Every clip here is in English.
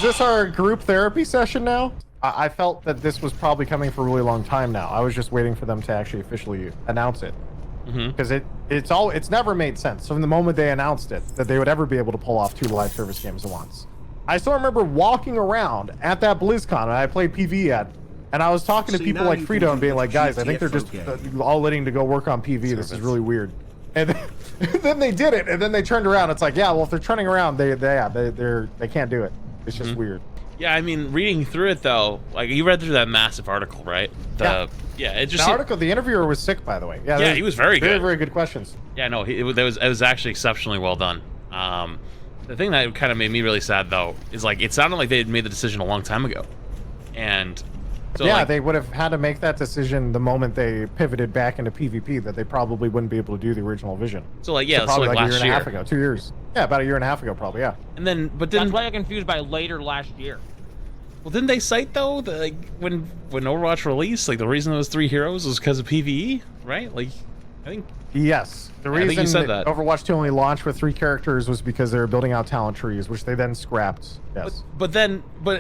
Is this our group therapy session now? I felt that this was probably coming for a really long time now. I was just waiting for them to actually officially announce it. Because it's never made sense from the moment they announced it that they would ever be able to pull off 2 live service games at once. I still remember walking around at that BlizzCon and I played PvE at, and I was talking to people like Frito and being like, guys, I think they're just all letting to go work on PvE. This is really weird. And then they did it, and then they turned around. It's like, yeah, well, if they're turning around, they can't do it. It's just weird. Yeah, I mean, reading through it though, like you read through that massive article, right? It just the article. The interviewer was sick, by the way. Yeah, he was very good. Very good questions. Yeah, no, it was actually exceptionally well done. The thing that kind of made me really sad though is like it sounded like they had made the decision a long time ago, and so yeah, like, they would have had to make that decision the moment they pivoted back into PvP. That they probably wouldn't be able to do the original vision. So like yeah, probably so like like a last year and a half ago, 2 years. Yeah, about a year and a half ago, probably. Yeah. And then, but then That's why I got confused by later last year. Well, didn't they cite though that like when Overwatch released, like the reason it was 3 heroes was because of PvE, right? Like, I think. Yes, the reason you said that Overwatch 2 only launched with 3 characters was because they were building out talent trees, which they then scrapped. Yes. But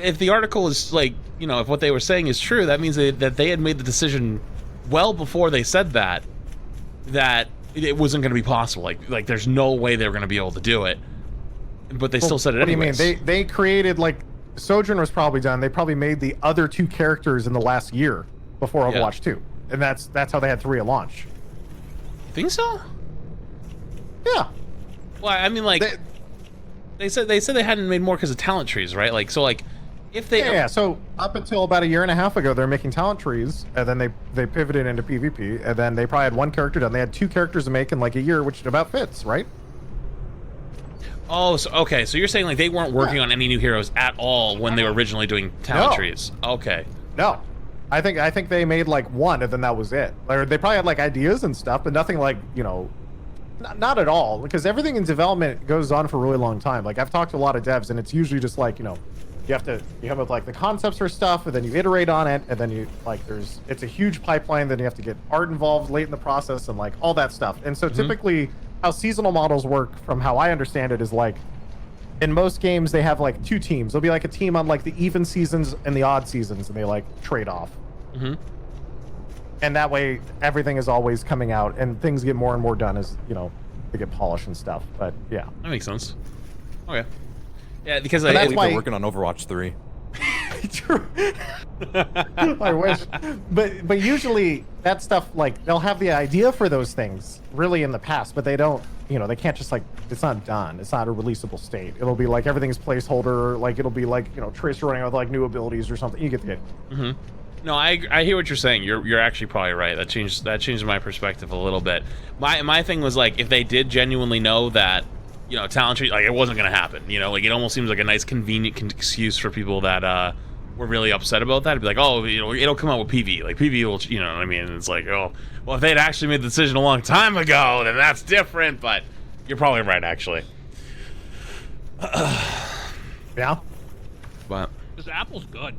if the article is like, you know, if what they were saying is true, that means that they had made the decision well before they said that it wasn't going to be possible. Like there's no way they were going to be able to do it. But they still said it anyways. What do you mean? They created like. Sojourn was probably done. They probably made the other 2 characters in the last year before Overwatch 2, and that's how they had 3 at launch. Think so? Yeah. Well, I mean, like they said they hadn't made more because of talent trees, right? Like so, like if they So up until about a year and a half ago, they're making talent trees, and then they pivoted into PvP, and then they probably had 1 character done. They had 2 characters to make in like a year, which about fits, right? Oh, so, okay. So you're saying like they weren't working on any new heroes at all when they were originally doing talent trees? Okay. No, I think they made like 1, and then that was it. Like, they probably had like ideas and stuff, but nothing like not at all. Because everything in development goes on for a really long time. Like I've talked to a lot of devs, and it's usually just like you come up with like the concepts for stuff, and then you iterate on it, and then you like it's a huge pipeline. Then you have to get art involved late in the process, and like all that stuff. And so typically. How seasonal models work, from how I understand it, is like in most games they have like 2 teams. There'll be like a team on like the even seasons and the odd seasons, and they like trade off. And that way everything is always coming out, and things get more and more done as they get polished and stuff. But yeah, that makes sense. Okay. Yeah, because that's why we're working on Overwatch 3. True. I wish, but usually that stuff, like they'll have the idea for those things really in the past, but they don't. They can't just like it's not done. It's not a releasable state. It'll be like everything's placeholder. Like it'll be like Tracer running with like new abilities or something. You get the idea. No, I hear what you're saying. You're actually probably right. That changed my perspective a little bit. My thing was like if they did genuinely know that. Talent tree, like it wasn't gonna happen. Like it almost seems like a nice convenient excuse for people that were really upset about that. It'd be like, oh, it'll come out with PV. Like PV will, you know what I mean? And it's like, oh, well, if they'd actually made the decision a long time ago, then that's different. But you're probably right, actually. Yeah. But this apple's good.